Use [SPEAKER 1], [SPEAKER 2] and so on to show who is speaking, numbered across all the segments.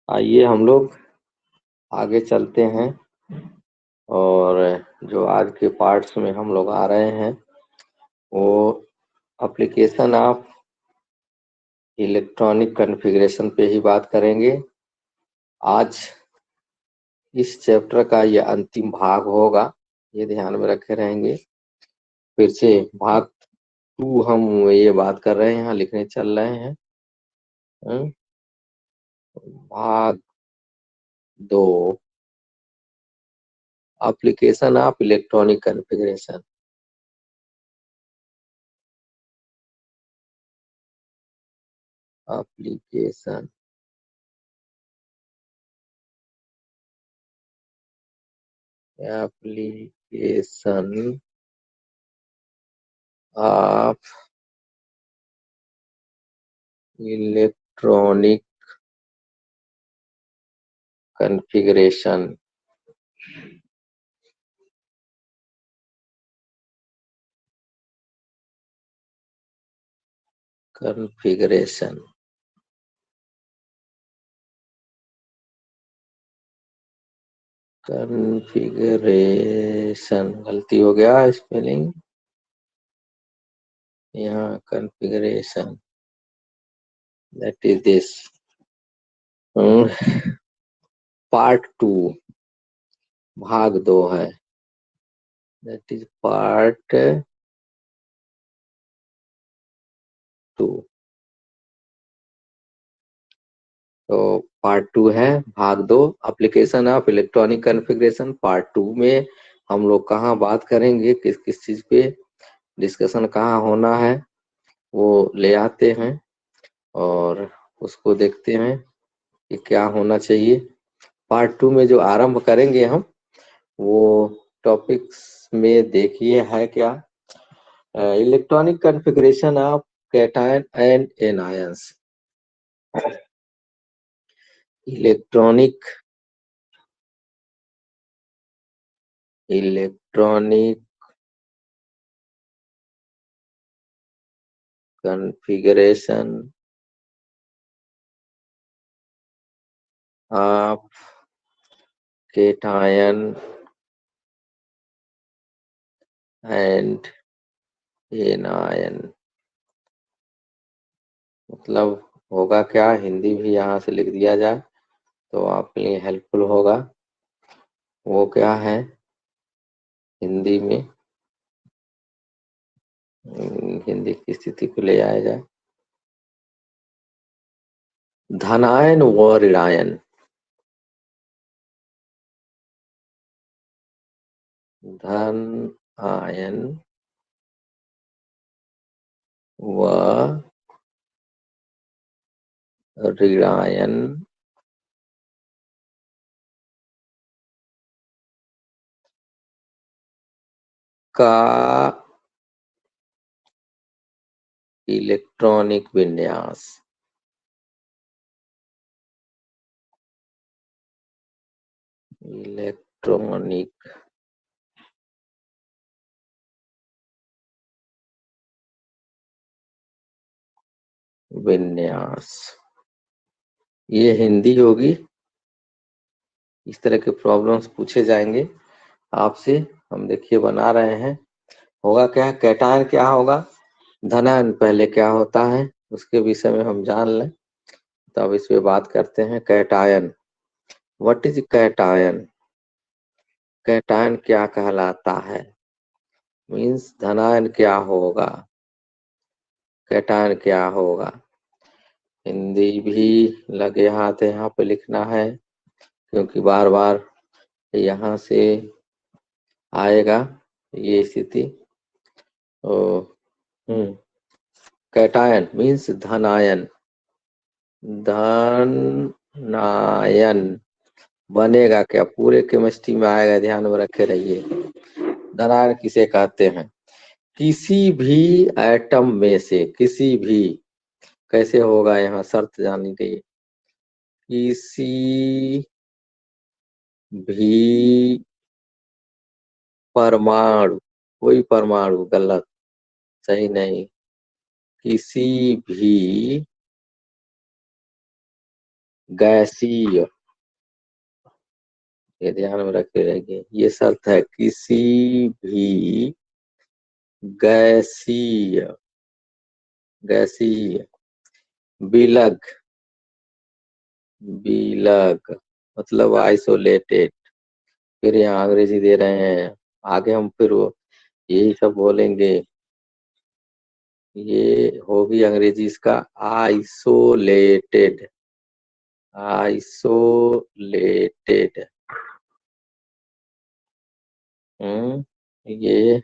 [SPEAKER 1] आइए हम लोग आगे चलते हैं और जो आज के पार्ट्स में हम लोग आ रहे हैं वो एप्लीकेशन ऑफ इलेक्ट्रॉनिक कॉन्फ़िगरेशन पे ही बात करेंगे। आज इस चैप्टर का ये अंतिम भाग होगा, ये ध्यान में रखे रहेंगे। फिर से भाग 2 हम ये बात कर रहे हैं, यहाँ लिखने चल रहे हैं। भाग 2 application of electronic configuration. Application application of electronic configuration. Configuration configuration गलती हो गया स्पेलिंग, यहाँ configuration that is this. Part 2 भाग 2 है, दैट इज पार्ट 2। तो पार्ट 2 है, भाग 2 application of electronic configuration. Part 2 में हम लोग कहाँ बात करेंगे, किस किस चीज पे डिस्कशन कहाँ होना है वो ले आते हैं और उसको देखते हैं कि क्या होना चाहिए। पार्ट 2 में जो आरंभ करेंगे हम वो टॉपिक्स में देखिए है क्या, electronic configuration of cation and anions. Electronic configuration of cation and anion. मतलब होगा क्या, हिंदी भी यहाँ से लिख दिया जाए तो आपके लिए हेल्पफुल होगा। वो क्या है हिंदी में, हिंदी की स्थिति को ले आया जाए। धनायन व ऋणायन। धन आयन व ऋणायन का इलेक्ट्रॉनिक विन्यास। इलेक्ट्रॉनिक विन्यास, ये हिंदी होगी। इस तरह के प्रॉब्लम्स पूछे जाएंगे आपसे, हम देखिए बना रहे हैं। होगा क्या, कैटायन क्या होगा, धनायन पहले क्या होता है उसके विषय में हम जान लें तब इस पे बात करते हैं। Cation, what is cation, cation क्या कहलाता है, मीन्स धनायन क्या होगा, कैटायन क्या होगा। हिंदी भी लगे हाथ यहाँ पे लिखना है क्योंकि बार बार यहाँ से आएगा ये स्थिति। कैटायन मीन्स धनायन, धनायन बनेगा क्या, पूरे केमिस्ट्री में आएगा, ध्यान में रखे रहिए। धनायन किसे कहते हैं, किसी भी एटम में से, किसी भी, कैसे होगा यहाँ शर्त जानी चाहिए, किसी भी परमाणु, कोई परमाणु गलत, सही नहीं, किसी भी गैसीय, ये ध्यान में रखे रहेंगे, ये शर्त है, किसी भी गैसीय, गैसीय विलग, विलग मतलब आइसोलेटेड, फिर यहाँ अंग्रेजी दे रहे हैं, आगे हम फिर वो यही सब बोलेंगे, ये होगी अंग्रेजी इसका आइसोलेटेड, आइसोलेटेड। ये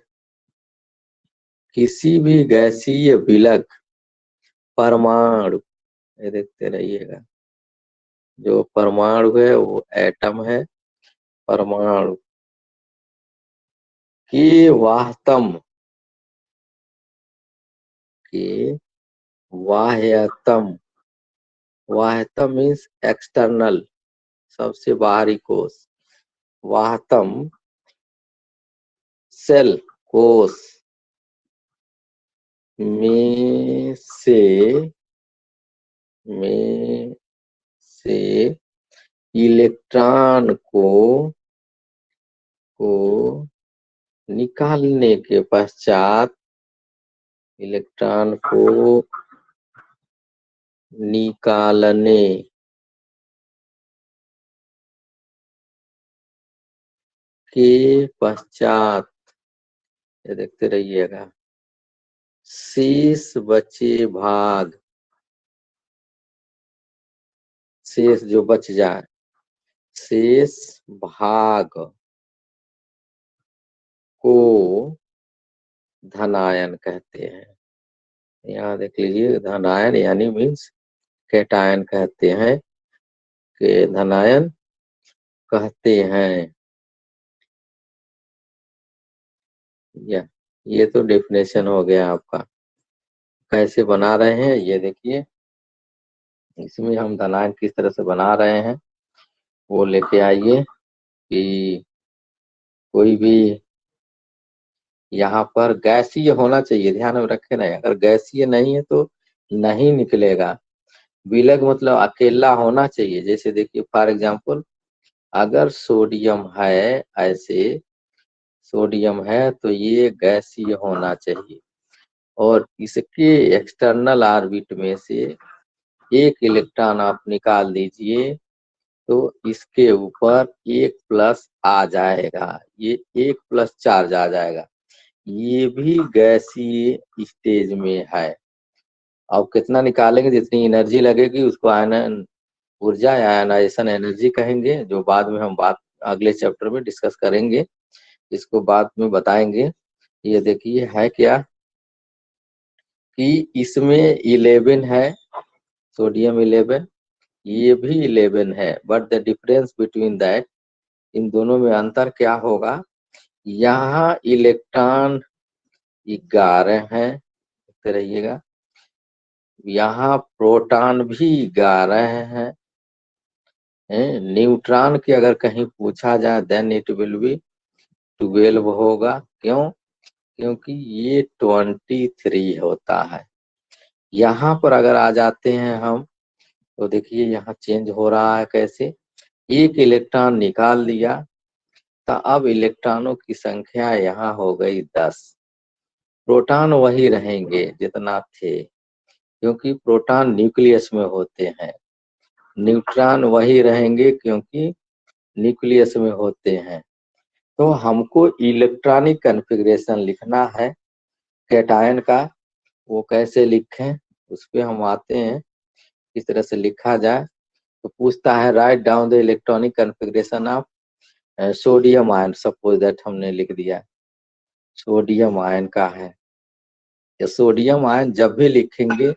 [SPEAKER 1] किसी भी गैसीय विलग परमाणु, ये देखते रहिएगा, जो परमाणु है वो एटम है, परमाणु के वाहतम, के वाह्यतम, वाह्यतम मीन्स एक्सटर्नल, सबसे बाहरी कोश, वाह्यतम सेल, कोश में से, में से इलेक्ट्रॉन को निकालने के पश्चात, इलेक्ट्रॉन को निकालने के पश्चात, ये देखते रहिएगा, शेष बचे भाग, शेष जो बच जाए, शेष भाग को धनायन कहते हैं। यहाँ देख लीजिए, धनायन यानी मीन्स कैटायन कहते हैं, के धनायन कहते हैं। ये तो डेफिनेशन हो गया आपका। कैसे बना रहे हैं ये देखिए, इसमें हम धनायन किस तरह से बना रहे हैं वो लेके आइए, कि कोई भी यहाँ पर गैसीय होना चाहिए, ध्यान में रखे ना, अगर गैसीय नहीं है तो नहीं निकलेगा। विलग मतलब अकेला होना चाहिए, जैसे देखिए फॉर एग्जांपल, अगर सोडियम है, ऐसे सोडियम है तो ये गैसीय होना चाहिए, और इसके एक्सटर्नल ऑर्बिट में से एक इलेक्ट्रॉन आप निकाल दीजिए तो इसके ऊपर 1+ आ जाएगा, ये 1+ चार्ज आ जाएगा, ये भी गैसीय स्टेज में है। अब कितना निकालेंगे, जितनी एनर्जी लगेगी उसको आयन ऊर्जा या आयनाइजेशन एनर्जी कहेंगे, जो बाद में हम बात अगले चैप्टर में डिस्कस करेंगे, इसको बाद में बताएंगे। ये देखिए है क्या कि इसमें 11 है, सोडियम 11, ये भी 11 है, but the difference between that, इन दोनों में अंतर क्या होगा, यहाँ इलेक्ट्रॉन 11 है, देखते रहिएगा, यहाँ प्रोटॉन भी 11 है, न्यूट्रॉन की अगर कहीं पूछा जाए देन इट विल बी 12 होगा, क्यों, क्योंकि ये 23 होता है। यहाँ पर अगर आ जाते हैं हम, तो देखिए यहाँ चेंज हो रहा है कैसे, एक इलेक्ट्रॉन निकाल दिया तो अब इलेक्ट्रॉनों की संख्या यहाँ हो गई 10, प्रोटॉन वही रहेंगे जितना थे, क्योंकि प्रोटॉन न्यूक्लियस में होते हैं, न्यूट्रॉन वही रहेंगे क्योंकि न्यूक्लियस में होते हैं। तो हमको इलेक्ट्रॉनिक कॉन्फ़िगरेशन लिखना है कैटायन का, वो कैसे लिखें उस पे हम आते हैं, किस तरह से लिखा जाए। तो पूछता है write down the electronic configuration of sodium ion, suppose that हमने लिख दिया सोडियम आयन का है। ये सोडियम आयन जब भी लिखेंगे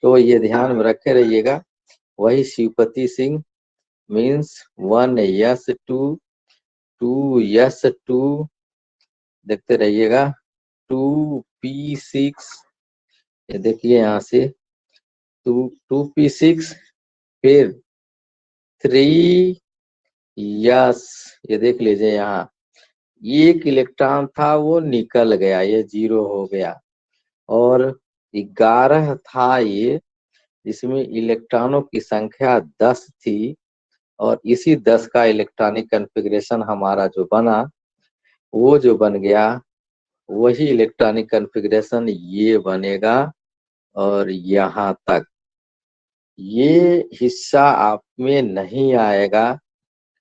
[SPEAKER 1] तो ये ध्यान में रखे रहिएगा, वही Shivpati Singh means 1s2 2s2, देखते रहिएगा 2p6, ये देखिए यहाँ से 2p6, फिर 3 यस, ये देख लीजिए यहाँ, एक इलेक्ट्रॉन था वो निकल गया, ये 0 हो गया। और 11 था ये, जिसमें इलेक्ट्रॉनों की संख्या 10 थी, और इसी 10 का इलेक्ट्रॉनिक कन्फिग्रेशन हमारा जो बना, वो जो बन गया, वही इलेक्ट्रॉनिक कन्फिग्रेशन ये बनेगा। और यहाँ तक ये हिस्सा आप में नहीं आएगा।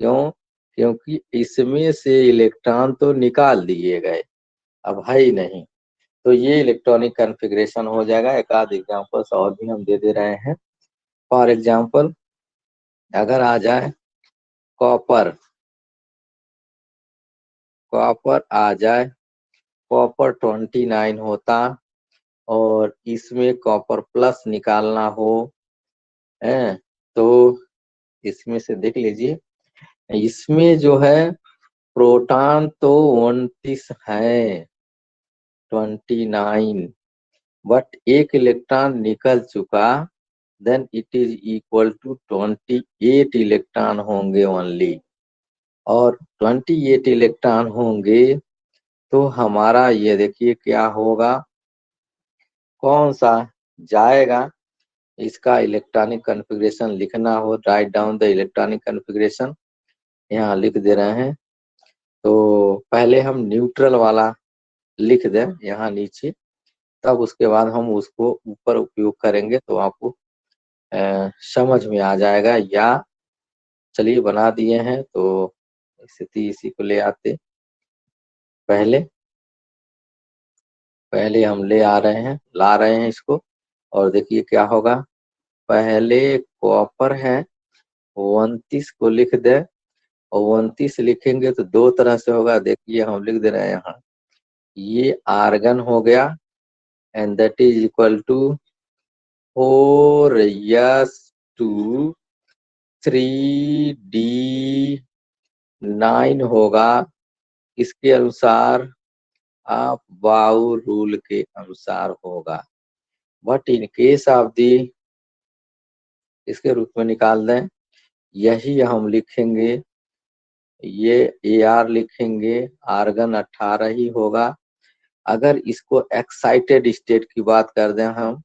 [SPEAKER 1] क्यों? क्योंकि इसमें से इलेक्ट्रॉन तो निकाल दिए गए, अब है ही नहीं। तो ये इलेक्ट्रॉनिक कन्फिग्रेशन हो जाएगा। एक आध एग्जाम्पल्स और भी हम दे दे रहे हैं। फॉर एग्जाम्पल, अगर आ जाए कॉपर, कॉपर आ जाए, कॉपर 29 होता, और इसमें कॉपर प्लस निकालना हो, है, तो इसमें से देख लीजिए, इसमें जो है प्रोटॉन तो 29 है, 29, बट एक इलेक्ट्रॉन निकल चुका, then it is equal to 28 electron होंगे ओनली। और 28 इलेक्ट्रॉन होंगे तो हमारा ये देखिए क्या होगा, कौन सा जाएगा। इसका इलेक्ट्रॉनिक कन्फिग्रेशन लिखना हो, write down the electronic configuration, यहाँ लिख दे रहे हैं। तो पहले हम न्यूट्रल वाला लिख दें यहाँ नीचे, तब उसके बाद हम उसको ऊपर उपयोग करेंगे, तो आपको समझ में आ जाएगा। या चलिए बना दिए हैं, तो स्थिति इसी को ले आते। पहले पहले हम ले आ रहे हैं, ला रहे हैं इसको, और देखिए क्या होगा। पहले कॉपर है, 29 को लिख दे, और 29 लिखेंगे तो दो तरह से होगा। देखिए हम लिख दे रहे हैं यहाँ, ये आर्गन हो गया, and that is equal to 4s2 3d9 होगा। इसके अनुसार आप बाउ रूल के अनुसार होगा। But in case of the, इसके रूप में निकाल दें, यही हम लिखेंगे, ये AR लिखेंगे, आर्गन 18 ही होगा। अगर इसको एक्साइटेड स्टेट की बात कर दें हम,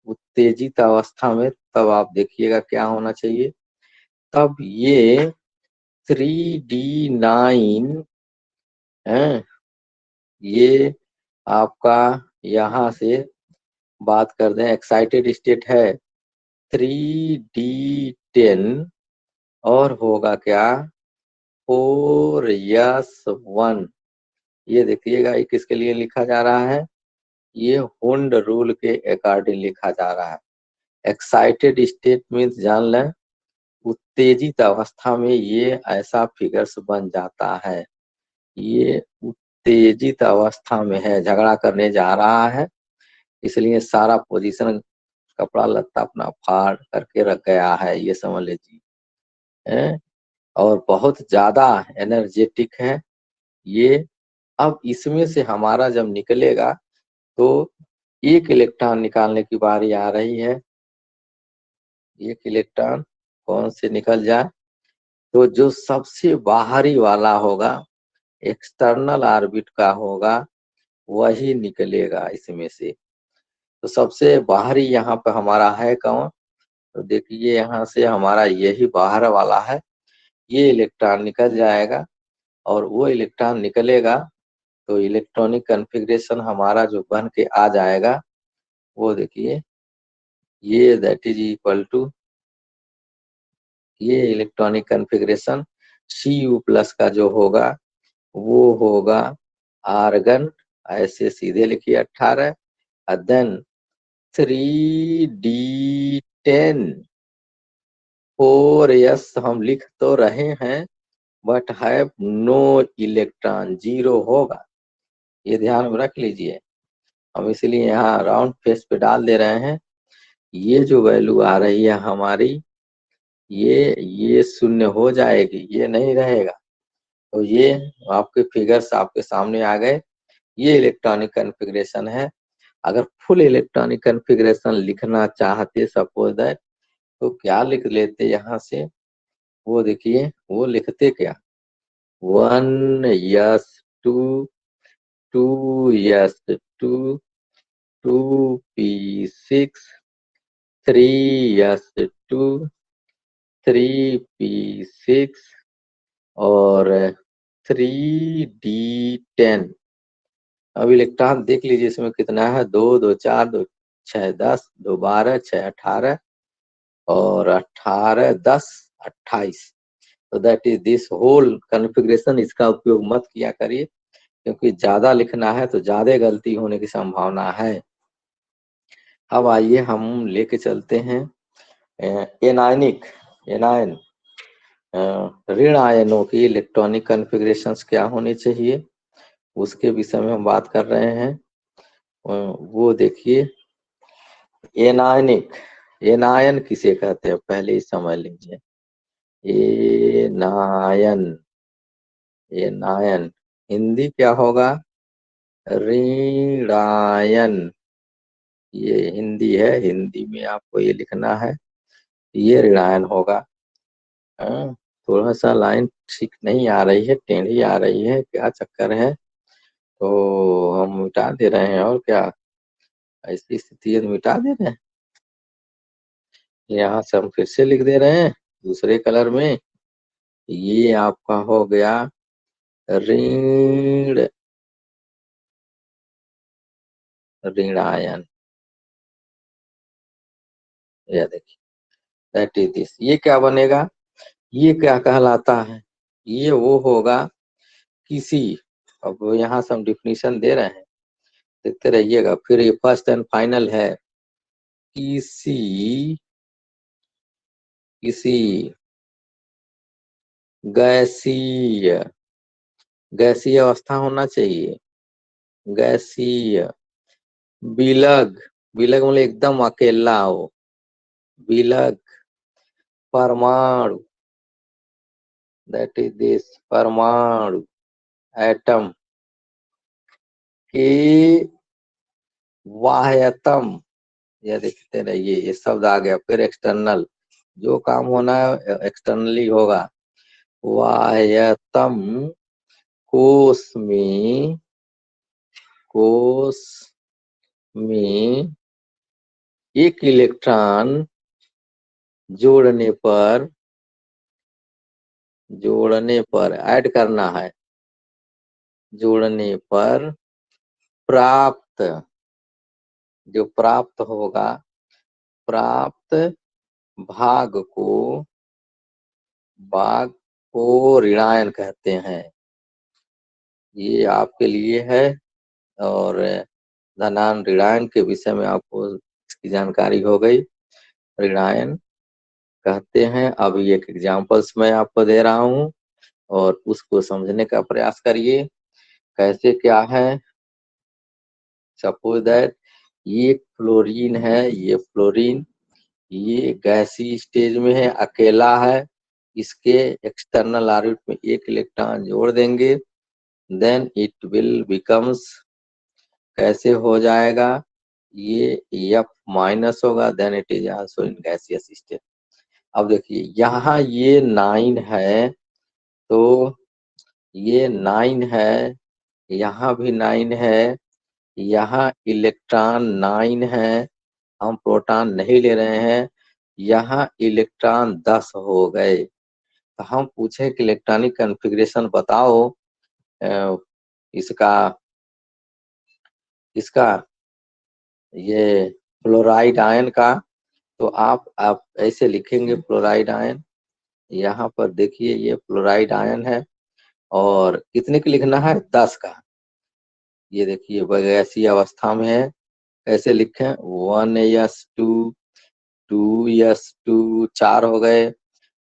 [SPEAKER 1] उत्तेजित अवस्था में, तब आप देखिएगा क्या होना चाहिए। तब ये 3d9 है, ये आपका यहाँ से बात कर दें, एक्साइटेड स्टेट है 3d10, और होगा क्या 4s1। ये देखिएगा ये किसके लिए लिखा जा रहा है, ये हुंड रूल के अकॉर्डिंग लिखा जा रहा है। एक्साइटेड स्टेट मीन्स जान लें, उत्तेजित अवस्था में ये ऐसा फिगर्स बन जाता है। ये उत्तेजित अवस्था में है, झगड़ा करने जा रहा है, इसलिए सारा पोजीशन कपड़ा लत्ता अपना फाड़ करके रख गया है, ये समझ लीजिए। और बहुत ज्यादा एनर्जेटिक है ये। अब इसमें से हमारा जब निकलेगा, तो एक इलेक्ट्रॉन निकालने की बारी आ रही है। एक इलेक्ट्रॉन कौन से निकल जाए, तो जो सबसे बाहरी वाला होगा, एक्सटर्नल ऑर्बिट का होगा, वही निकलेगा इसमें से। तो सबसे बाहरी यहाँ पे हमारा है कौन, तो देखिए यहाँ से हमारा यही बाहर वाला है। ये इलेक्ट्रॉन निकल जाएगा, और वो इलेक्ट्रॉन निकलेगा तो इलेक्ट्रॉनिक कन्फिग्रेशन हमारा जो बन के आ जाएगा, वो देखिए, ये दैट इज इक्वल टू, ये इलेक्ट्रॉनिक कन्फिग्रेशन Cu+ का जो होगा, वो होगा आर्गन, ऐसे सीधे लिखिए 18, देन 3d10 4s हम लिख तो रहे हैं, बट हैव नो इलेक्ट्रॉन, 0 होगा। ये ध्यान में रख लीजिए, हम इसलिए यहाँ राउंड फेस पे डाल दे रहे हैं। ये जो वैल्यू आ रही है हमारी, ये शून्य हो जाएगी, ये नहीं रहेगा। तो ये आपके फिगर्स आपके सामने आ गए। ये इलेक्ट्रॉनिक कन्फिग्रेशन है। अगर फुल इलेक्ट्रॉनिक कन्फिग्रेशन लिखना चाहते सपोज दैट, तो क्या लिख लेते यहाँ से, वो देखिए वो लिखते क्या, 1s 2, 2s 2, 2p6, 3s 2, 3p6 और 3d10। अब इलेक्ट्रॉन देख लीजिए इसमें कितना है, 2 2 4 2 6 10, 2 12 6 18 और 18 10 28। तो that is this whole configuration. इसका उपयोग मत किया करिए क्योंकि ज्यादा लिखना है तो ज्यादा गलती होने की संभावना है। अब आइए हम लेके चलते हैं एनायनिक, एनायन ऋण आयनों की इलेक्ट्रॉनिक कॉन्फ़िगरेशंस क्या होनी चाहिए, उसके विषय में हम बात कर रहे हैं। वो देखिए एनायनिक, एनायन किसे कहते हैं पहले ही समझ लीजिए। एनायन, एनायन हिंदी क्या होगा, ऋणायन। ये हिंदी है, हिंदी में आपको ये लिखना है, ये ऋणायन होगा। थोड़ा सा लाइन ठीक नहीं आ रही है, टेढ़ी आ रही है, क्या चक्कर है, तो हम मिटा दे रहे हैं और क्या, ऐसी स्थिति है तो मिटा दे रहे हैं। यहाँ से हम फिर से लिख दे रहे हैं दूसरे कलर में। ये आपका हो गया ऋण, ऋणायन। ये देखिए दैट इज दिस। ये क्या बनेगा, ये क्या कहलाता है, ये वो होगा किसी, अब यहाँ से हम डिफिनीशन दे रहे हैं, देखते रहिएगा। फिर ये फर्स्ट एंड फाइनल है, किसी, किसी गैसीय, गैसीय अवस्था होना चाहिए, गैसीय। विलग, विलग मतलब एकदम अकेला हो, विलग। परमाणु, दैट इज दिस, परमाणु, एटम के वाह्यतम। ये देखते रहिए ये शब्द आ गया। फिर एक्सटर्नल, जो काम होना है एक्सटर्नली होगा। वाह्यतम कोश में, कोश में एक इलेक्ट्रॉन जोड़ने पर, जोड़ने पर ऐड करना है, जोड़ने पर प्राप्त, जो प्राप्त होगा, प्राप्त भाग को, भाग को ऋणायन कहते हैं। ये आपके लिए है। और धनान ऋणायन के विषय में आपको इसकी जानकारी हो गई, ऋणायन कहते हैं। अभी एक एग्जांपल्स मैं आपको दे रहा हूँ और उसको समझने का प्रयास करिए कैसे क्या है। सपोज दैट ये फ्लोरीन है, ये फ्लोरीन, ये गैसी स्टेज में है, अकेला है, इसके एक्सटर्नल ऑर्बिट में एक इलेक्ट्रॉन जोड़ देंगे, देन इट विल बिकम्स, कैसे हो जाएगा, ये F माइनस होगा, then it is also in gaseous state. अब देखिए यहाँ ये 9 है, तो ये 9 है, यहाँ भी 9 है, यहाँ इलेक्ट्रॉन 9 है, हम प्रोटॉन नहीं ले रहे हैं, यहाँ इलेक्ट्रॉन 10 हो गए। तो हम पूछे कि इलेक्ट्रॉनिक कॉन्फ़िगरेशन बताओ इसका, इसका ये फ्लोराइड आयन का। तो आप ऐसे लिखेंगे फ्लोराइड आयन। यहाँ पर देखिए ये फ्लोराइड आयन है और कितने का लिखना है, 10 का। ये देखिए गैसीय अवस्था में है, कैसे लिखें, 1s2, 2s2 4 हो गए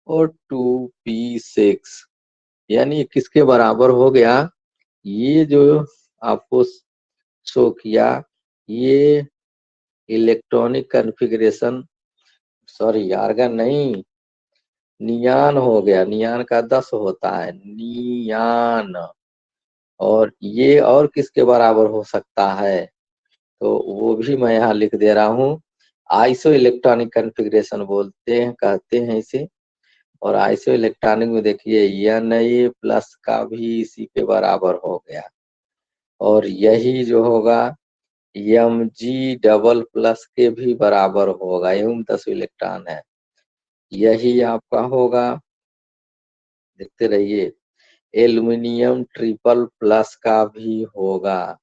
[SPEAKER 1] और 2p6, यानी किसके बराबर हो गया, ये जो आपको शो किया, ये इलेक्ट्रॉनिक कॉन्फ़िगरेशन, सॉरी आर्गन नहीं, नियान हो गया। नियान का 10 होता है, नियान। और ये और किसके बराबर हो सकता है, तो वो भी मैं यहाँ लिख दे रहा हूँ। आइसो इलेक्ट्रॉनिक कॉन्फ़िगरेशन बोलते हैं, कहते हैं इसे। और आइसो इलेक्ट्रॉनिक में देखिए Na प्लस का भी इसी के बराबर हो गया, और यही जो होगा Mg डबल प्लस के भी बराबर होगा, एवं 10 इलेक्ट्रॉन है, यही आपका होगा, देखते रहिए। एल्युमिनियम ट्रिपल प्लस का भी होगा,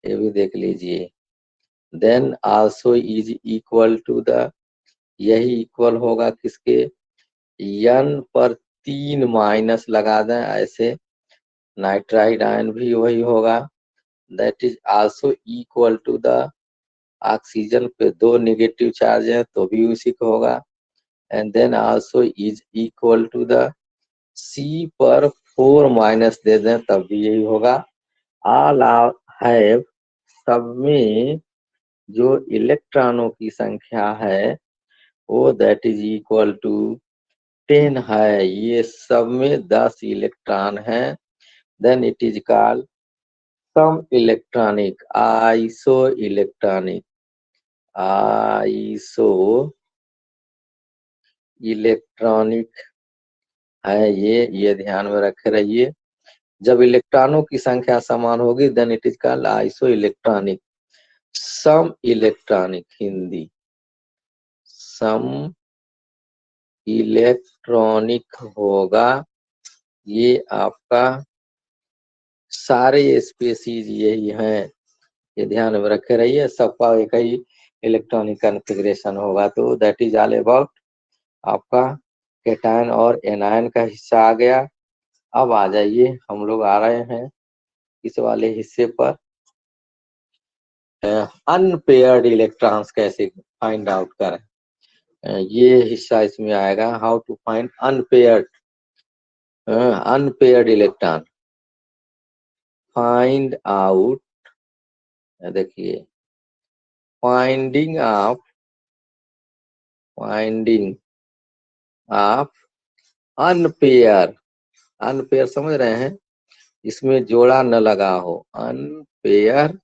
[SPEAKER 1] ये भी देख लीजिए। Then also is equal to the, यही इक्वल होगा किसके, n पर 3 माइनस लगा दें ऐसे, नाइट्राइड आयन भी वही होगा, that is also equal to the, oxygen पे 2 नेगेटिव चार्ज है तो भी उसी का होगा, and then also is equal to the, C पर 4 माइनस दे दें तब भी यही होगा। ऑल हैव, सब में जो इलेक्ट्रॉनों की संख्या है वो दैट इज इक्वल टू 10 है, ये सब में 10 इलेक्ट्रॉन है। देन इट इज कॉल्ड सम electronic, isoelectronic, isoelectronic है ये ध्यान में रखे रहिए। जब इलेक्ट्रॉनों की संख्या समान होगी then it is called isoelectronic. सम इलेक्ट्रॉनिक, हिंदी सम इलेक्ट्रॉनिक होगा, ये आपका सारे स्पीसीज यही हैं, ये ध्यान में रखे रहिए, सबका एक ही इलेक्ट्रॉनिक कॉन्फ़िगरेशन होगा। तो दैट इज ऑल अबाउट आपका कैटायन और एनायन का हिस्सा आ गया। अब आ जाइए, हम लोग आ रहे हैं इस वाले हिस्से पर, अनपेयर्ड इलेक्ट्रॉन्स कैसे फाइंड आउट करें, ये हिस्सा इसमें आएगा, how to find unpaired, unpaired electron, find out, देखिए फाइंडिंग ऑफ अनपेयर, अनपेयर समझ रहे हैं, इसमें जोड़ा न लगा हो, अनपेयर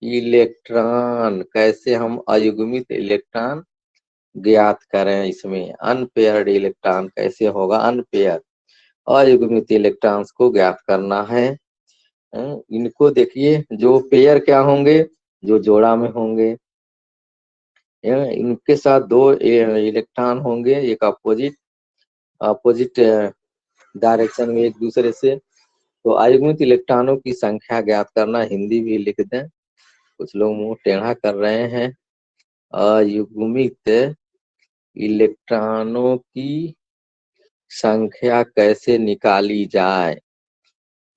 [SPEAKER 1] इलेक्ट्रॉन, कैसे हम अयुग्मित इलेक्ट्रॉन ज्ञात करें, इसमें अनपेयर्ड इलेक्ट्रॉन कैसे होगा, अनपेयर अयुग्मित इलेक्ट्रॉन्स को ज्ञात करना है। इनको देखिए, जो पेयर क्या होंगे, जो जोड़ा में होंगे, इनके साथ 2 इलेक्ट्रॉन होंगे, एक अपोजिट डायरेक्शन में एक दूसरे से, तो अयुग्मित इलेक्ट्रॉनों की संख्या ज्ञात करना, हिंदी भी लिख दें, कुछ लोग मुंह टेढ़ा कर रहे हैं, अयुग्मित इलेक्ट्रॉनों की संख्या कैसे निकाली जाए,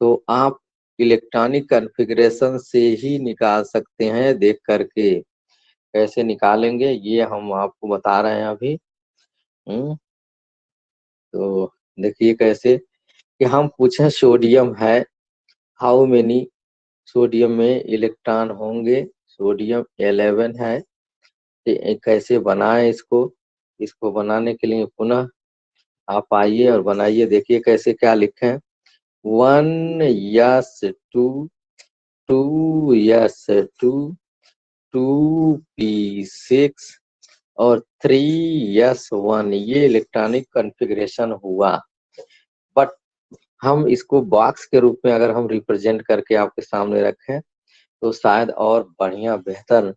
[SPEAKER 1] तो आप इलेक्ट्रॉनिक कॉन्फ़िगरेशन से ही निकाल सकते हैं, देख करके कैसे निकालेंगे ये हम आपको बता रहे हैं अभी। तो देखिए कैसे, कि हम पूछें सोडियम है, हाउ मेनी सोडियम में इलेक्ट्रॉन होंगे, सोडियम 11 है, कैसे बनाएं इसको बनाने के लिए पुनः आप आइए और बनाइए, देखिए कैसे क्या लिखें, 1s2 2s2 2p6 और 3s1, ये इलेक्ट्रॉनिक कॉन्फ़िगरेशन हुआ। बट हम इसको बॉक्स के रूप में अगर हम रिप्रेजेंट करके आपके सामने रखें तो शायद और बढ़िया बेहतर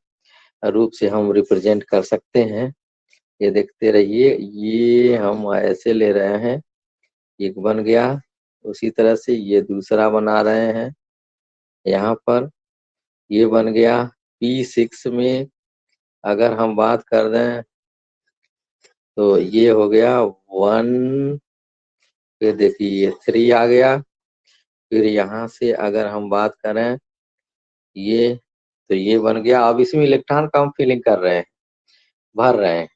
[SPEAKER 1] रूप से हम रिप्रेजेंट कर सकते हैं। ये देखते रहिए, ये हम ऐसे ले रहे हैं, एक बन गया, उसी तरह से ये दूसरा बना रहे हैं, यहाँ पर ये बन गया। P6 में अगर हम बात कर दें तो ये हो गया 1, फिर देखिए ये 3 आ गया, फिर यहाँ से अगर हम बात करें ये, तो ये बन गया। अब इसमें इलेक्ट्रॉन का हम फिलिंग कर रहे हैं, भर रहे हैं,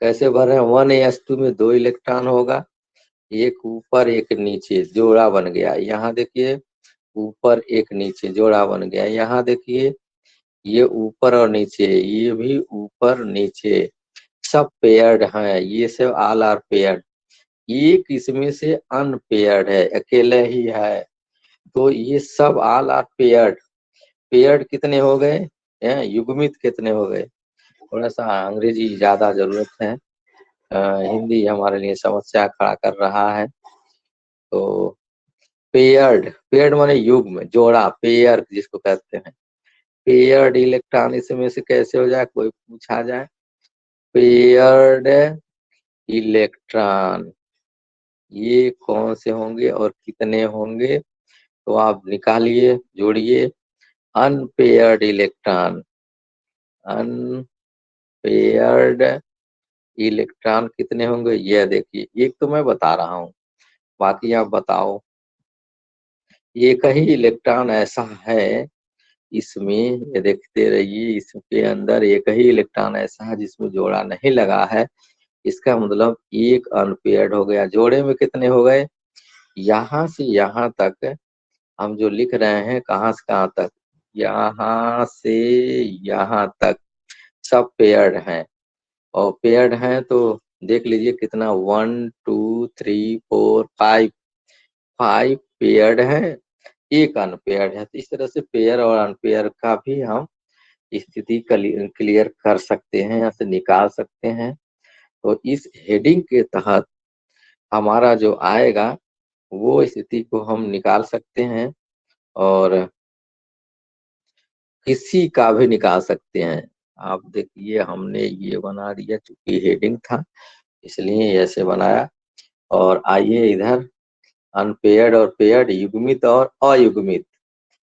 [SPEAKER 1] कैसे भर रहे हैं, 1s2 में 2 इलेक्ट्रॉन होगा, एक ऊपर एक नीचे, जोड़ा बन गया, यहाँ देखिए ऊपर एक नीचे जोड़ा बन गया, यहाँ देखिए ये ऊपर और नीचे, ये भी ऊपर नीचे, सब पेयर्ड हैं, ये सब ऑल आर पेयर्ड, एक इसमें से अनपेयर्ड है, अकेले ही है, तो ये सब ऑल आर पेयर्ड। पेयर्ड कितने हो गए, युग्मित कितने हो गए, थोड़ा सा अंग्रेजी ज्यादा जरूरत है, हिंदी हमारे लिए समस्या खड़ा कर रहा है। तो पेयर्ड, पेयर्ड माने युग्म, जोड़ा, पेयर जिसको कहते हैं। पेयर्ड इलेक्ट्रॉन इसमें से कैसे हो जाए, कोई पूछा जाए। पेयर्ड इलेक्ट्रॉन ये कौन से होंगे और कितने होंगे, तो आप निकालिए, जोड़िए। अनपेयर्ड इलेक्ट्रॉन, अनपेयर्ड इलेक्ट्रॉन कितने होंगे, ये देखिए। एक तो मैं बता रहा हूँ, बाकी आप बताओ। एक ही इलेक्ट्रॉन ऐसा है इसमें, ये देखते रहिए, इसके अंदर एक ही इलेक्ट्रॉन ऐसा है जिसमें जोड़ा नहीं लगा है। इसका मतलब एक अनपेयर्ड हो गया। जोड़े में कितने हो गए, यहाँ से यहाँ तक हम जो लिख रहे हैं, कहाँ से कहाँ तक, यहाँ से यहाँ तक सब पेयर्ड हैं। और पेयर्ड हैं तो देख लीजिए कितना, 1 2 3 4 5, 5 पेयर्ड है, एक अनपेयर्ड है। तो इस तरह से पेयर और अनपेयर का भी हम स्थिति क्लियर कर सकते हैं, या से निकाल सकते हैं। तो इस हेडिंग के तहत हमारा जो आएगा वो स्थिति को हम निकाल सकते हैं, और किसी का भी निकाल सकते हैं। आप देखिए हमने ये बना दिया, चूंकि हेडिंग था इसलिए ऐसे बनाया। और आइए इधर, अनपेयर्ड और पेयर्ड, युग्मित और अयुग्मित,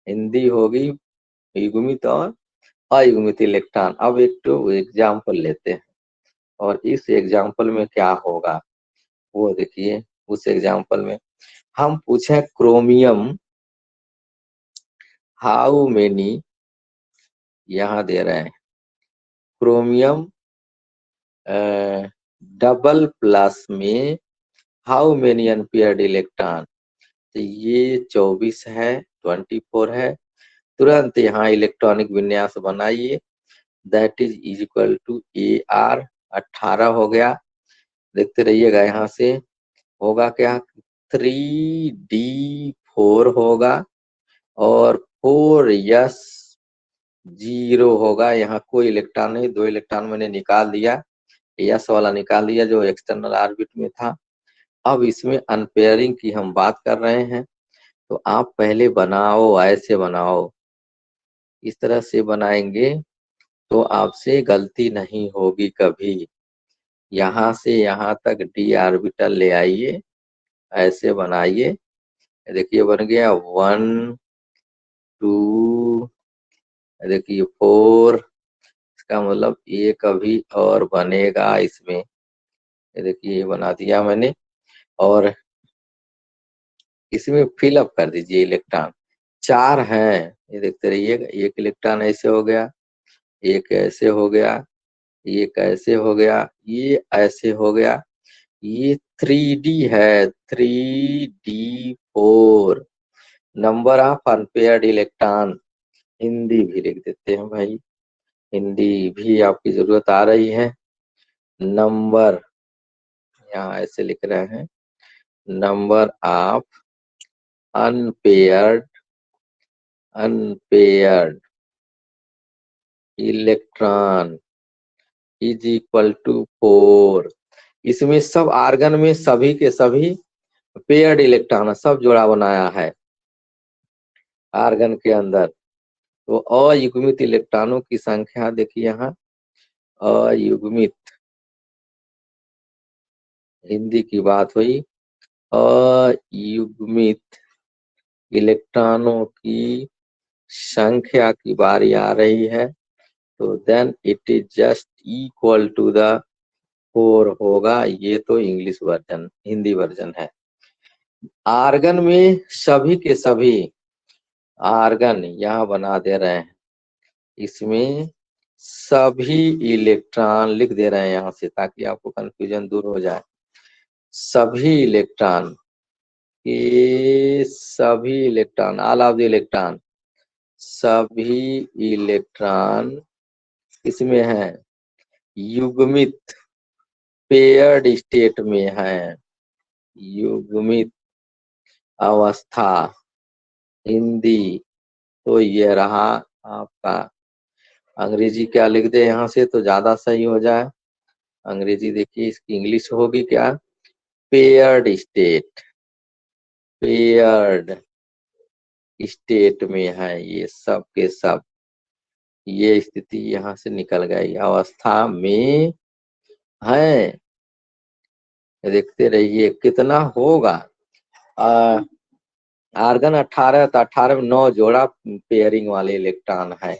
[SPEAKER 1] हिंदी होगी युग्मित और अयुग्मित इलेक्ट्रॉन। अब एक तो एग्जाम्पल लेते हैं, और इस एग्जाम्पल में क्या होगा वो देखिए। उस एग्जाम्पल में हम पूछे क्रोमियम हाउ मेनी, यहाँ दे रहे हैं क्रोमियम डबल प्लस में हाउ मेनी अनपेयर्ड इलेक्ट्रॉन। तो ये 24 है, 24 है। तुरंत यहाँ इलेक्ट्रॉनिक विन्यास बनाइए, that is equal to AR, 18 हो गया। देखते रहिएगा, यहाँ से होगा क्या, 3D4 होगा, और 4S0 होगा। यहाँ कोई इलेक्ट्रॉन नहीं, 2 इलेक्ट्रॉन मैंने निकाल दिया, यस वाला निकाल दिया जो एक्सटर्नल ऑर्बिट में था। अब इसमें अनपेयरिंग की हम बात कर रहे हैं, तो आप पहले बनाओ, ऐसे बनाओ, इस तरह से बनाएंगे तो आपसे गलती नहीं होगी कभी। यहाँ से यहाँ तक D ऑर्बिटल ले आइए, ऐसे बनाइए। देखिए बन गया 1 2, देखिए 4। इसका मतलब ये कभी और बनेगा इसमें। ये देखिए ये बना दिया मैंने, और इसमें फिलअप कर दीजिए इलेक्ट्रॉन। 4 हैं, ये देखते रहिएगा। एक इलेक्ट्रॉन ऐसे हो गया, एक ऐसे हो गया, ये कैसे हो गया, ये ऐसे हो गया। ये 3D है, 3D4, number of unpaired electron. Hindi भी लिख देते हैं भाई, हिंदी भी आपकी जरूरत आ रही है। नंबर, यहाँ ऐसे लिख रहे हैं, number of unpaired, unpaired electron is equal to 4। इसमें सब आर्गन में सभी के सभी पेयर्ड इलेक्ट्रॉन सब जोड़ा बनाया है आर्गन के अंदर। तो अयुग्मित इलेक्ट्रॉनों की संख्या देखिए यहाँ, अयुग्मित, हिंदी की बात हुई, अयुग्मित इलेक्ट्रॉनों की संख्या की बारी आ रही है। तो then it is just equal to the 4 होगा। ये तो इंग्लिश वर्जन, हिंदी वर्जन है। आर्गन में सभी के सभी आर्गन यहाँ बना दे रहे हैं, इसमें सभी इलेक्ट्रॉन लिख दे रहे हैं यहाँ से, ताकि आपको कंफ्यूजन दूर हो जाए। सभी इलेक्ट्रॉन के सभी electron, all of the electron, सभी इलेक्ट्रॉन इसमें है युग्मित, पेयर्ड स्टेट में है, युग्मित अवस्था, हिंदी। तो ये रहा आपका। अंग्रेजी क्या लिख दे यहाँ से तो ज्यादा सही हो जाए, अंग्रेजी देखिए, इसकी इंग्लिश होगी क्या? Paired state. पेयर्ड स्टेट में है ये सब के सब। ये स्थिति यहाँ से निकल गई, अवस्था में है। देखते रहिए कितना होगा। आर्गन 18, तो 18 में 9 जोड़ा पेयरिंग वाले इलेक्ट्रॉन है।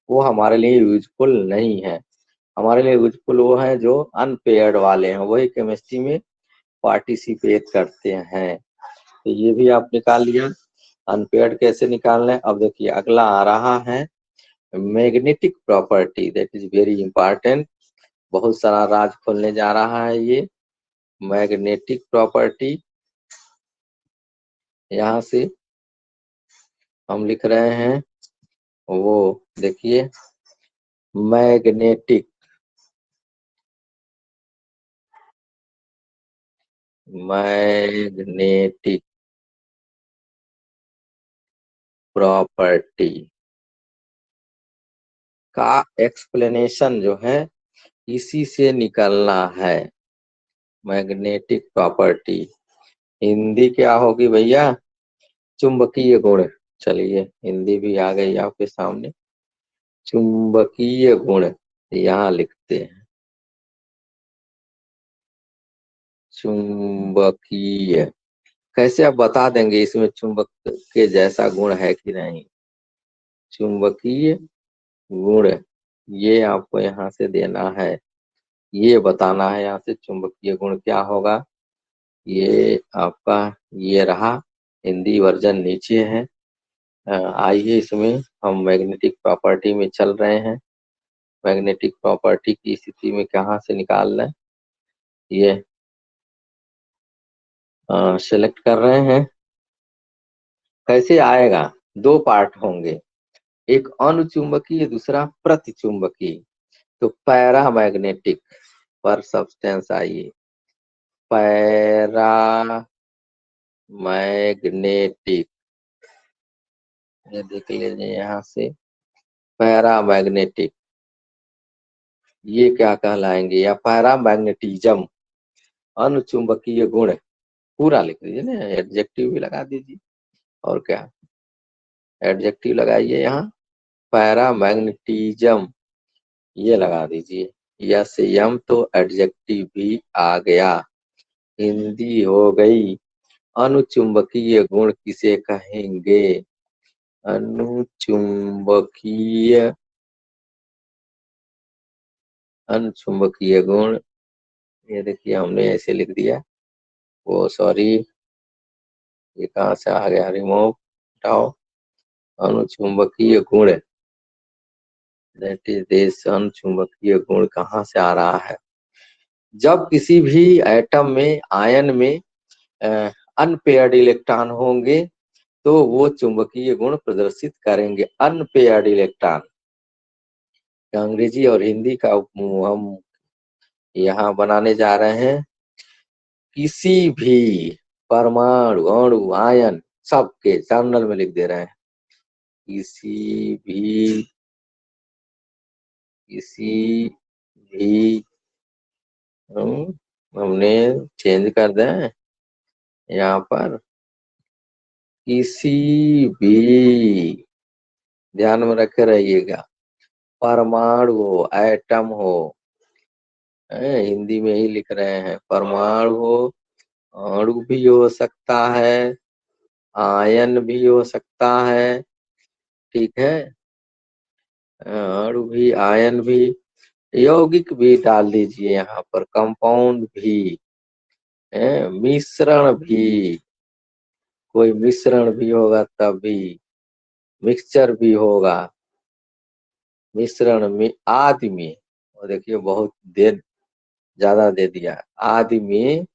[SPEAKER 1] वो हमारे लिए यूजफुल नहीं है। हमारे लिए यूजफुल वो है जो अनपेयर्ड वाले हैं, वही केमिस्ट्री में पार्टिसिपेट करते हैं। तो ये भी आप निकाल लिया। अनपेयर्ड कैसे निकालना है? अब देखिए अगला आ रहा है magnetic property, that is very important. बहुत सारा राज खोलने जा रहा है ये मैग्नेटिक प्रॉपर्टी। यहाँ से हम लिख रहे हैं, वो देखिए मैग्नेटिक मैग्नेटिक प्रॉपर्टी का एक्सप्लेनेशन जो है इसी से निकलना है। मैग्नेटिक प्रॉपर्टी हिंदी क्या होगी भैया? चुंबकीय गुण। चलिए हिंदी भी आ गई आपके सामने, चुंबकीय गुण। यहाँ लिखते हैं चुंबकीय। कैसे आप बता देंगे इसमें चुंबक के जैसा गुण है कि नहीं? चुंबकीय गुण ये आपको यहाँ से देना है, ये बताना है यहाँ से चुंबकीय गुण क्या होगा। ये आपका ये रहा, हिंदी वर्जन नीचे है। आइए इसमें हम मैग्नेटिक प्रॉपर्टी में चल रहे हैं। मैग्नेटिक प्रॉपर्टी की स्थिति में कहाँ से निकालना है ये सिलेक्ट कर रहे हैं। कैसे आएगा? दो पार्ट होंगे, एक अनुचुंबकीय दूसरा प्रतिचुंबकीय। तो पैरा मैग्नेटिक पर सब्सटेंस आइए, पैरा मैग्नेटिक, ये देख लीजिए यहाँ से पैरा मैग्नेटिक ये क्या कहलाएंगे, या पैरा मैग्नेटिज्म अनुचुंबकीय गुण। पूरा लिख दीजिए ना, एडजेक्टिव भी लगा दीजिए। और क्या एडजेक्टिव लगाइए यहाँ, पैरा मैग्नेटिज्म ये लगा दीजिए। यस यम तो एडजेक्टिव भी आ गया, हिंदी हो गई। अनुचुंबकीय गुण किसे कहेंगे? अनुचुंबकीय अनुचुंबकीय गुण, ये देखिए हमने ऐसे लिख दिया, वो सॉरी ये कहाँ से आ गया, रिमूव हटाओ। अनुचुंबकीय गुण दैट इज दिस, अनुचुंबकीय गुण कहाँ से आ रहा है? जब किसी भी एटम में आयन में अनपेयर्ड इलेक्ट्रॉन होंगे तो वो चुंबकीय गुण प्रदर्शित करेंगे। अनपेयर्ड इलेक्ट्रॉन अंग्रेजी और हिंदी का हम यहाँ बनाने जा रहे हैं। किसी भी परमाणु अणु आयन सबके जर्नल में लिख दे रहे हैं। किसी भी हमने चेंज कर दें यहाँ पर, किसी भी, ध्यान में रखे रहिएगा, परमाणु हो एटम हो, हिंदी में ही लिख रहे हैं, परमाणु हो, अणु भी हो सकता है, आयन भी हो सकता है, ठीक है, अणु भी आयन भी, यौगिक भी डाल दीजिए यहाँ पर, कंपाउंड भी, मिश्रण भी, कोई मिश्रण भी होगा तब भी, मिक्सचर भी होगा, मिश्रण में आदि में, और देखिए बहुत देर ज्यादा दे दिया, आदि में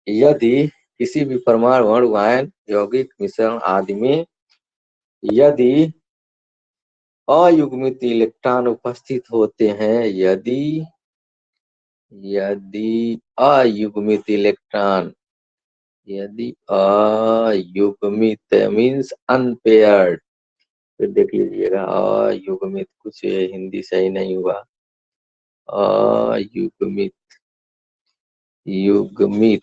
[SPEAKER 1] यदि किसी भी परमाणु अणु आयन यौगिक मिश्रण आदि में यदि अयुग्मित इलेक्ट्रॉन उपस्थित होते हैं, यदि यदि अयुग्मित इलेक्ट्रॉन, यदि अयुग्मित मीन्स अनपेयर्ड, फिर देख लीजिएगा अयुग्मित, कुछ हिंदी सही नहीं हुआ, अयुग्मित, युग्मित,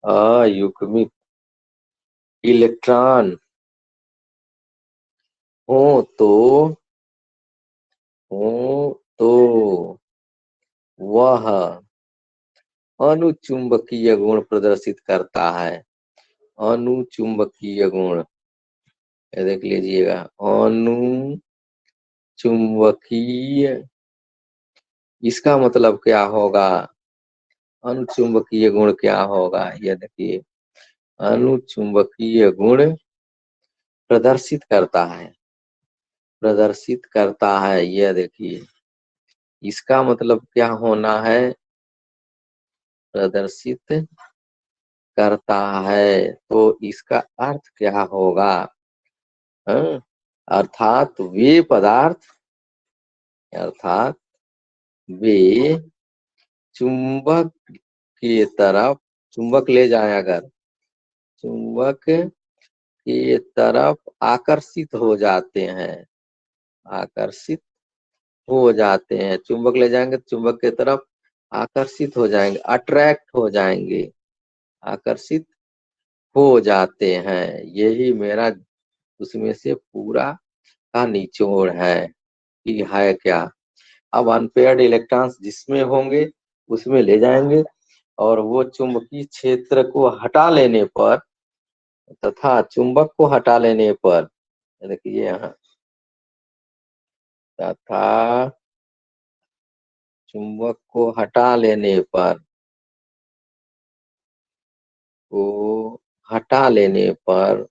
[SPEAKER 1] अयुग्मित इलेक्ट्रॉन हो तो हो तो वह अनुचुंबकीय गुण प्रदर्शित करता है। अनुचुंबकीय गुण, ये देख लीजिएगा, अनुचुंबकीय, इसका मतलब क्या होगा? अनुचुंबकीय गुण क्या होगा? ये देखिए, अनुचुंबकीय गुण प्रदर्शित करता है, प्रदर्शित करता है। ये देखिए, इसका मतलब क्या होना है? प्रदर्शित करता है, तो इसका अर्थ क्या होगा? हाँ? अर्थात वे पदार्थ, अर्थात वे चुंबक की तरफ, चुंबक ले जाए अगर, चुंबक की तरफ आकर्षित हो जाते हैं, आकर्षित हो जाते हैं। चुंबक ले जाएंगे तो चुंबक की तरफ आकर्षित हो जाएंगे, अट्रैक्ट हो जाएंगे, आकर्षित हो जाते हैं। यही मेरा उसमें से पूरा का निचोड़ है कि है क्या। अब अनपेयर्ड इलेक्ट्रॉन्स जिसमें होंगे उसमें ले जाएंगे, और वो चुंबकीय क्षेत्र को हटा लेने पर, तथा चुंबक को हटा लेने पर, देखिए यहाँ, तथा चुंबक को हटा लेने पर, को हटा लेने पर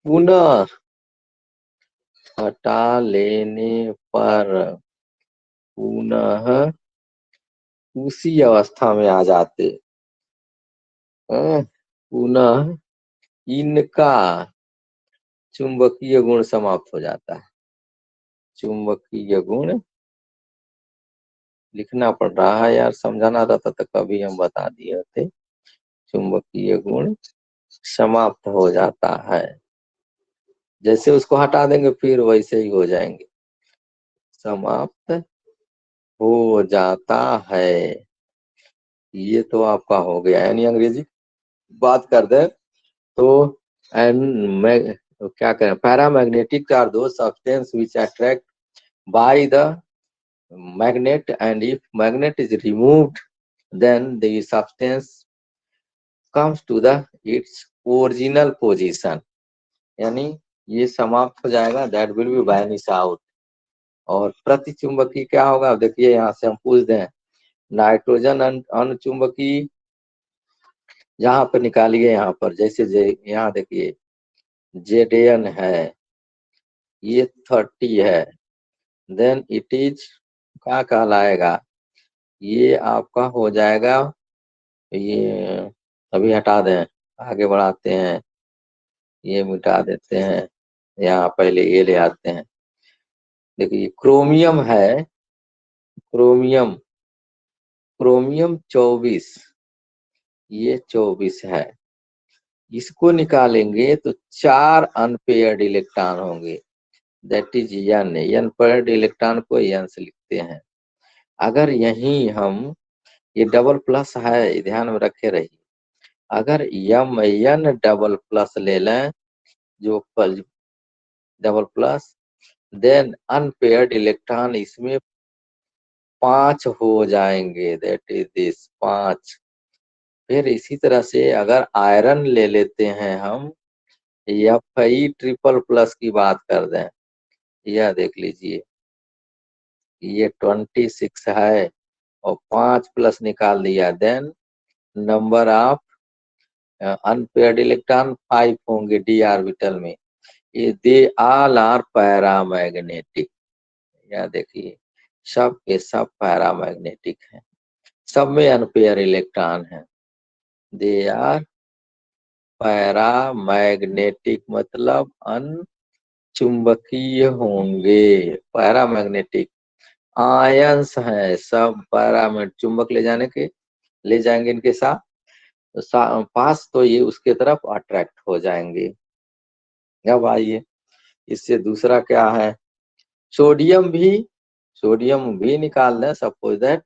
[SPEAKER 1] पुनः, हटा लेने पर पुनः उसी अवस्था में आ जाते, पुनः इनका चुंबकीय गुण समाप्त हो जाता है। चुंबकीय गुण लिखना पड़ रहा है यार, समझाना रहता तो कभी हम बता दिए थे। चुंबकीय गुण समाप्त हो जाता है, जैसे उसको हटा देंगे फिर वैसे ही हो जाएंगे, समाप्त हो जाता है। ये तो आपका हो गया, यानी अंग्रेजी बात कर दे तो, एंड मैं क्या करें, पैरामैग्नेटिक आर दो substance which attract by the magnet, and if magnet is removed then the substance comes to the its original position, यानी ये समाप्त हो जाएगा, that will be vanish out। और प्रतिचुंबकी क्या होगा? अब देखिए यहाँ से हम पूछ दें, नाइट्रोजन अनुचुंबकी यहाँ पर निकालिए, यहाँ पर जैसे यहाँ देखिए Zn है, ये 30 है, देन इट इज क्या कहलाएगा? ये आपका हो जाएगा, ये अभी हटा दें, आगे बढ़ाते हैं, ये मिटा देते हैं, यहाँ पहले ये ले आते हैं। देखिए क्रोमियम है, क्रोमियम, क्रोमियम 24, ये 24 है। इसको निकालेंगे तो 4 अनपेयर्ड इलेक्ट्रॉन होंगे, that is n. N paired electron को एन से लिखते हैं। अगर यहीं हम, ये डबल प्लस है, ध्यान में रखे रहिए, अगर यम एन डबल प्लस ले लें, जो double plus, then unpaired electron इसमें 5 हो जाएंगे, दैट इज दिस 5। फिर इसी तरह से अगर आयरन ले लेते हैं हम, या Fe ट्रिपल प्लस की बात कर दें, यह देख लीजिए, ये 26 है और 5 प्लस निकाल दिया, then number of unpaired electron 5 होंगे डी ऑर्बिटल में। ये दे ऑल आर पैरामैग्नेटिक, यह देखिए सब के सब पैरामैग्नेटिक हैं, सब में अनपेयर इलेक्ट्रॉन है। दे आर पैरामैग्नेटिक मतलब चुंबकीय होंगे, पैरामैग्नेटिक आयंस हैं, सब पैरामैग्नेटिक, चुंबक ले जाने के, ले जाएंगे इनके साथ पास, तो ये उसके तरफ अट्रैक्ट हो जाएंगे। अब आइए, इससे दूसरा क्या है, सोडियम भी निकाल दें, सपोज दैट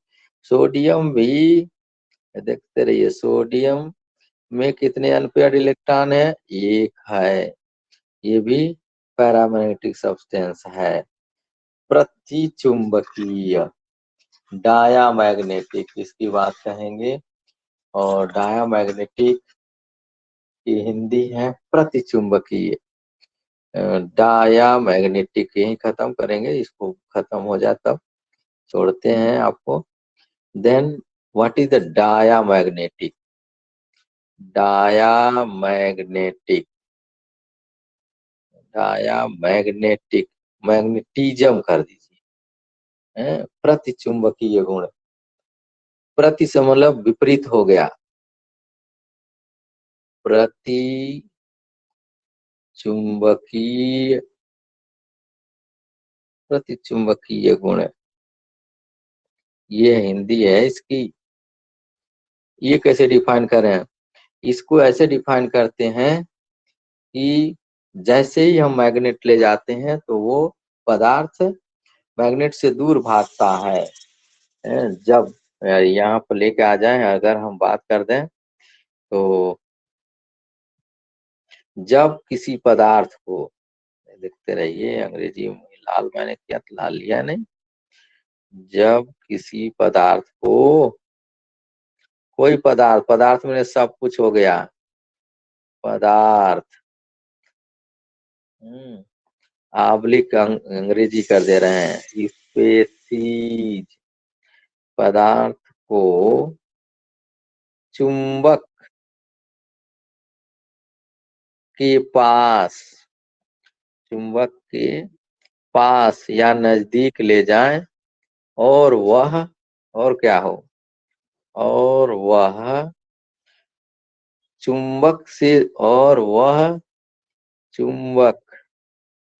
[SPEAKER 1] सोडियम भी, देखते रहिए, सोडियम में कितने अनपेयर्ड इलेक्ट्रॉन है, एक है, ये भी पैरामैग्नेटिक सब्सटेंस है। प्रतिचुंबकीय, डायामैग्नेटिक इसकी बात कहेंगे, और डायामैग्नेटिक की हिंदी है प्रतिचुंबकीय। डायामैग्नेटिक यही खत्म करेंगे, इसको खत्म हो जाए तब छोड़ते हैं आपको। Then what is the diamagnetic, diamagnetic, diamagnetic, magnetism कर दीजिए। प्रतिचुंबकीय गुण, प्रति से मतलब विपरीत हो गया, प्रति चुंबकीय, प्रतिचुंबकीय गुण, ये हिंदी है इसकी। ये कैसे डिफाइन करें, इसको ऐसे डिफाइन करते हैं कि जैसे ही हम मैग्नेट ले जाते हैं तो वो पदार्थ मैग्नेट से दूर भागता है। जब यहाँ पर लेके आ जाए, अगर हम बात कर दें तो जब किसी पदार्थ को, देखते रहिए, अंग्रेजी में लाल मैंने किया तो लाल लिया नहीं, जब किसी पदार्थ को, कोई पदार्थ, पदार्थ में सब कुछ हो गया, पदार्थ, आबलिक अंग्रेजी कर दे रहे हैं, स्पेसीज, पदार्थ को चुंबक के पास, चुंबक के पास या नजदीक ले जाएं, और वह, और क्या हो, और वह चुंबक से, और वह चुंबक,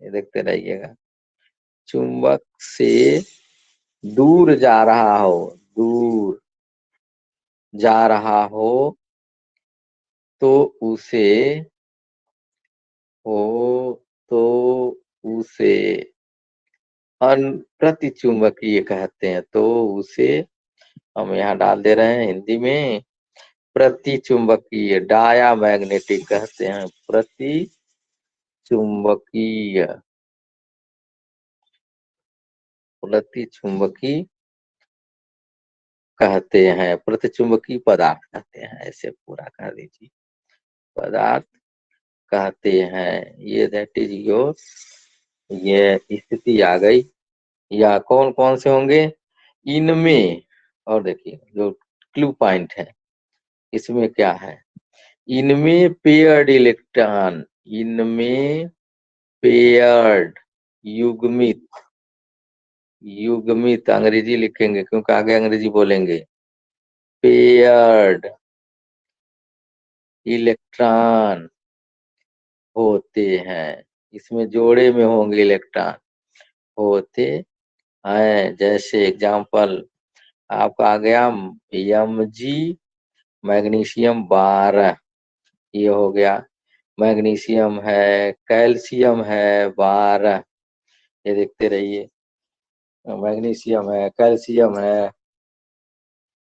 [SPEAKER 1] ये देखते रहिएगा, चुंबक से दूर जा रहा हो, दूर जा रहा हो, तो उसे, हो तो उसे प्रतिचुंबकीय कहते हैं। तो उसे हम यहाँ डाल दे रहे हैं हिंदी में, प्रतिचुंबकीय, डायामैग्नेटिक कहते हैं, प्रतिचुंबकीय, प्रतिचुंबकी कहते हैं, प्रतिचुंबकीय पदार्थ कहते हैं, ऐसे पूरा कर दीजिए, पदार्थ कहते हैं। ये दैट इज योर, ये स्थिति आ गई। या कौन कौन से होंगे इनमें, और देखिए जो क्लू पॉइंट है इसमें क्या है, इनमें पेयर्ड इलेक्ट्रॉन, इनमें पेयर्ड, युग्मित, युग्मित अंग्रेजी लिखेंगे क्योंकि आगे अंग्रेजी बोलेंगे, पेयर्ड इलेक्ट्रॉन होते हैं, इसमें जोड़े में होंगे इलेक्ट्रॉन, होते हैं। जैसे एग्जांपल आपका आ गया Mg, मैग्नीशियम 12, ये हो गया, मैग्नीशियम है, कैल्शियम है 12, ये देखते रहिए, मैग्नीशियम है, कैल्शियम है,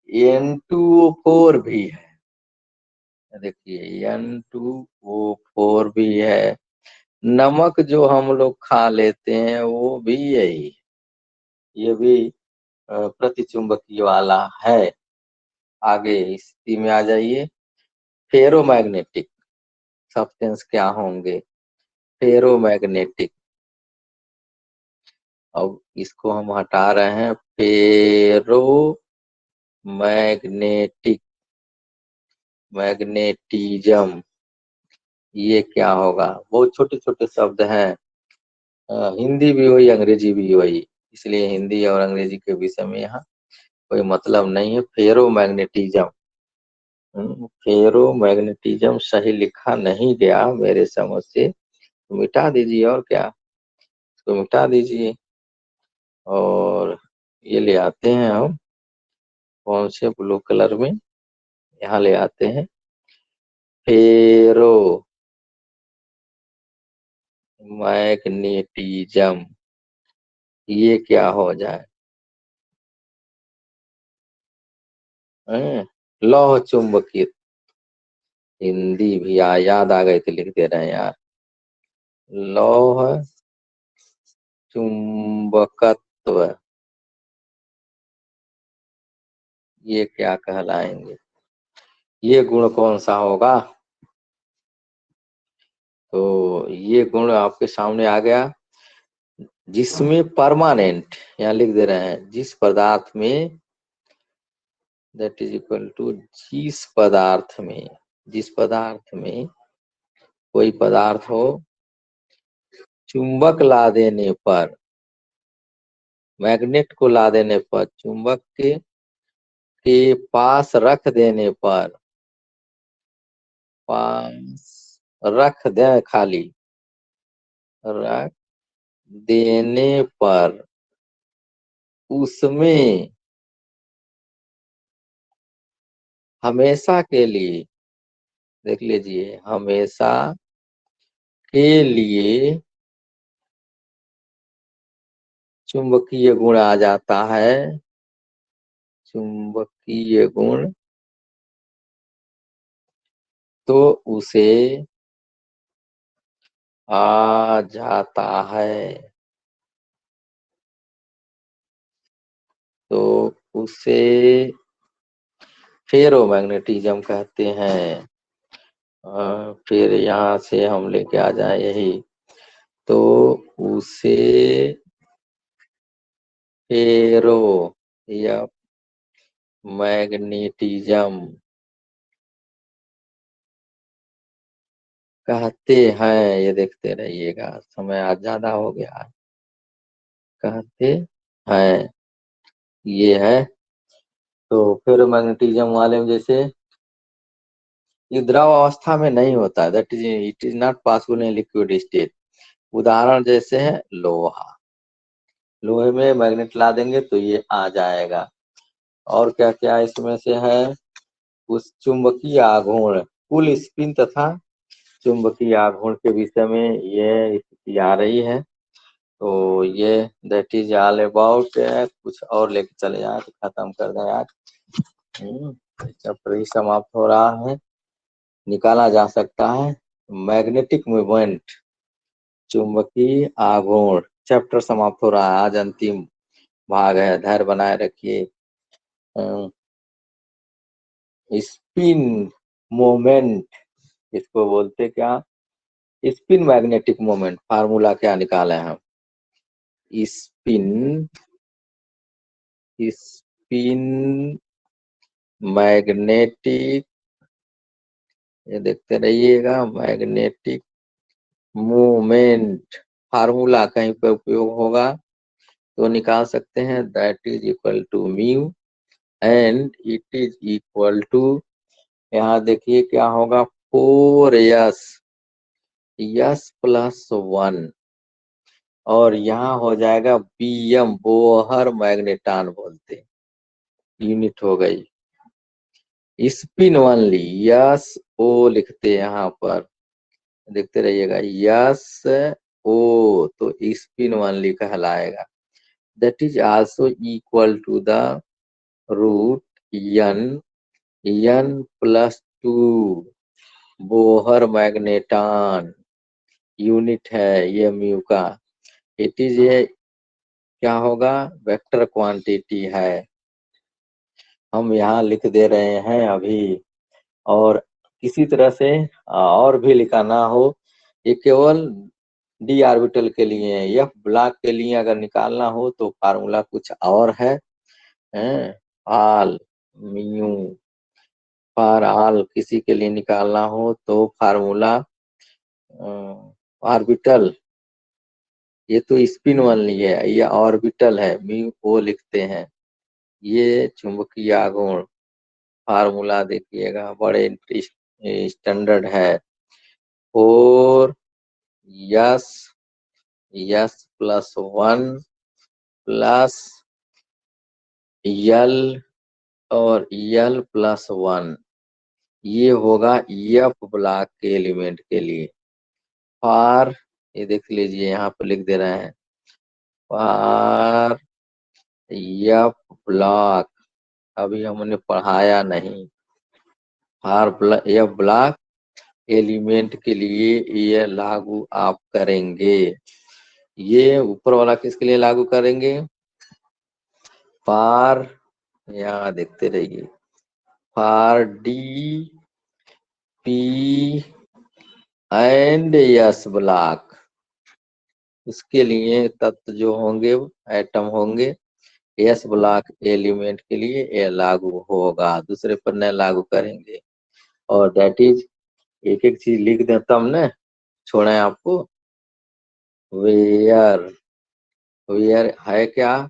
[SPEAKER 1] N2O4 भी है, देखिए N2O4 भी है, नमक जो हम लोग खा लेते हैं वो भी यही, ये भी प्रतिचुंबकीय वाला है। आगे स्थिति में आ जाइए, फेरोमैग्नेटिक सब्सटेंस क्या होंगे, फेरोमैग्नेटिक, अब इसको हम हटा रहे हैं, फेरोमैग्नेटिक, मैग्नेटिज्म, ये क्या होगा, बहुत छोटे छोटे शब्द हैं, हिंदी भी वही अंग्रेजी भी वही, इसलिए हिंदी और अंग्रेजी के विषय में यहाँ कोई मतलब नहीं है। फेरोमैग्नेटिज्म, फेरोमैग्नेटिज्म सही लिखा नहीं गया मेरे समझ से, तो मिटा दीजिए, और क्या, इसको मिटा दीजिए, और ये ले आते हैं हम कौन से, ब्लू कलर में, यहाँ ले आते हैं फेरो, मैग्नेटिज्म, ये क्या हो जाए? लौह चुंबकीय, हिंदी भी याद आ गई थी, लिख दे रहे हैं यार। लौह चुंबकत्व, ये क्या कहलाएंगे? ये गुण कौन सा होगा? तो ये गुण आपके सामने आ गया, जिसमें परमानेंट, यहाँ लिख दे रहे हैं, जिस पदार्थ में, दैट इज इक्वल टू, जिस पदार्थ में कोई पदार्थ हो, चुंबक ला देने पर, मैग्नेट को ला देने पर, चुंबक के पास रख देने पर, पास रख दे, खाली रख देने पर, उसमें हमेशा के लिए, देख लीजिए, हमेशा के लिए चुंबकीय गुण आ जाता है, चुंबकीय गुण, तो उसे आ जाता है, तो उसे फेरोमैग्नेटिज्म कहते हैं। फिर यहाँ से हम लेके आ जाए यही, तो उसे फेरो या मैग्नेटिज्म कहते हैं। ये देखते रहिएगा, समय आज ज्यादा हो गया, कहते हैं, ये है। तो फिर मैग्नेटिज्म वाले में, जैसे ये द्रव अवस्था में नहीं होता, that is it is not possible in liquid state. उदाहरण जैसे है लोहा, लोहे में मैग्नेट ला देंगे तो ये आ जाएगा। और क्या क्या इसमें से है? उस चुंबकीय आघूर्ण, कुल स्पिन तथा चुंबकीय आघूर्ण के विषय में ये स्थिति आ रही है। तो ये दैट इज ऑल अबाउट, कुछ और लेके चले जाए तो खत्म कर दें आज। चैप्टर ही समाप्त हो रहा है, निकाला जा सकता है मैग्नेटिक मूवमेंट, चुंबकीय आघूर्ण, चैप्टर समाप्त हो रहा है आज, अंतिम भाग है, धैर्य बनाए रखिए। स्पिन मोमेंट, इसको बोलते क्या? स्पिन मैग्नेटिक मोमेंट, फार्मूला क्या निकाले हम? स्पिन, स्पिन मैग्नेटिक, ये देखते रहिएगा, मैग्नेटिक मोमेंट, फार्मूला कहीं पर उपयोग होगा तो निकाल सकते हैं, that is equal to mu, and it is equal to, यहाँ देखिए क्या होगा, 4s, यस प्लस 1, और यहाँ हो जाएगा bm, बोहर मैग्नेटान बोलते, यूनिट हो गई। स्पिन ओनली, यस ओ लिखते यहाँ पर, देखते रहिएगा, यस ओ, तो स्पिन ओनली कहलाएगा। That is also equal to the root n, n plus 2, Bohr magneton, unit है ये म्यू का। इट इज ये क्या होगा? वेक्टर क्वांटिटी है, हम यहाँ लिख दे रहे हैं अभी। और किसी तरह से और भी लिखाना हो, ये केवल डी ऑर्बिटल के लिए है, एफ ब्लॉक के लिए अगर निकालना हो तो फार्मूला कुछ और है, आल म्यू, पर आल किसी के लिए निकालना हो तो फार्मूला ऑर्बिटल, ये तो स्पिन ओनली है, ये ऑर्बिटल है, म्यू ओ लिखते हैं। ये चुंबकीय आघूर्ण, फार्मूला देखिएगा, बड़े स्टैंडर्ड है, 4s, यस प्लस 1 प्लस यल, और यल प्लस 1, ये होगा एफ ब्लॉक के एलिमेंट के लिए। फॉर ये देख लीजिए, यहाँ पर लिख दे रहे हैं फॉर एफ ब्लॉक, अभी हमने पढ़ाया नहीं। फॉर एफ ब्लॉक एलिमेंट के लिए ये लागू आप करेंगे। ये ऊपर वाला किसके लिए लागू करेंगे? फॉर, यहाँ देखते रहिए, for D P and S block, उसके लिए तत्व जो होंगे, एटम होंगे, एस ब्लॉक एलिमेंट के लिए ये लागू होगा, दूसरे पर न लागू करेंगे। और दैट इज, एक एक चीज लिख दें तब न छोड़े आपको। वेयर, वेयर है क्या?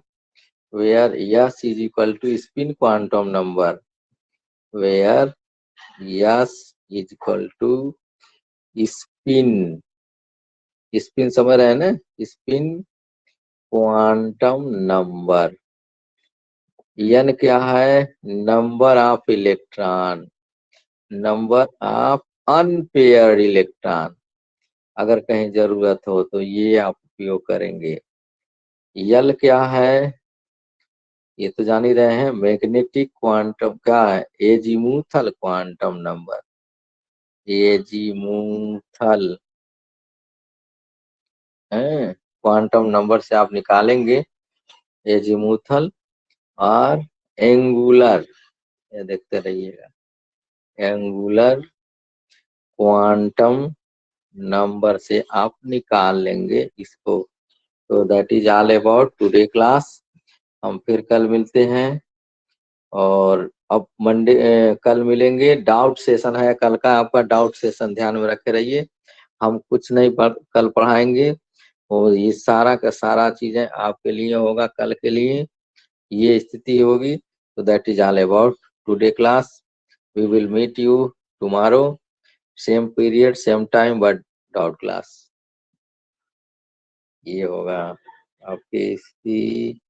[SPEAKER 1] Where s is equal to spin quantum number, where s is equal to spin, spin समझ रहे हैं ना, स्पिन क्वांटम नंबर। एन क्या है? Number of electron, number of unpaired electron, अगर कहीं जरूरत हो तो ये आप उपयोग करेंगे। यल क्या है? ये तो जान ही रहे हैं, मैग्नेटिक क्वांटम, क्या है? एजीमूथल क्वांटम नंबर, एजीमूथल है, क्वांटम नंबर से आप निकालेंगे एजीमूथल। और एंगुलर, ये देखते रहिएगा, एंगुलर क्वांटम नंबर से आप निकाल लेंगे इसको। तो that is all about today class. हम फिर कल मिलते हैं, और अब मंडे कल मिलेंगे। डाउट सेशन है कल का, आपका डाउट सेशन ध्यान में रखे रहिए। हम कुछ नहीं कल पढ़ाएंगे, और ये सारा का सारा चीजें आपके लिए होगा कल के लिए, ये स्थिति होगी। तो that is all about today class. We will meet you tomorrow, same period same time, but doubt class. ये होगा आपकी स्थिति।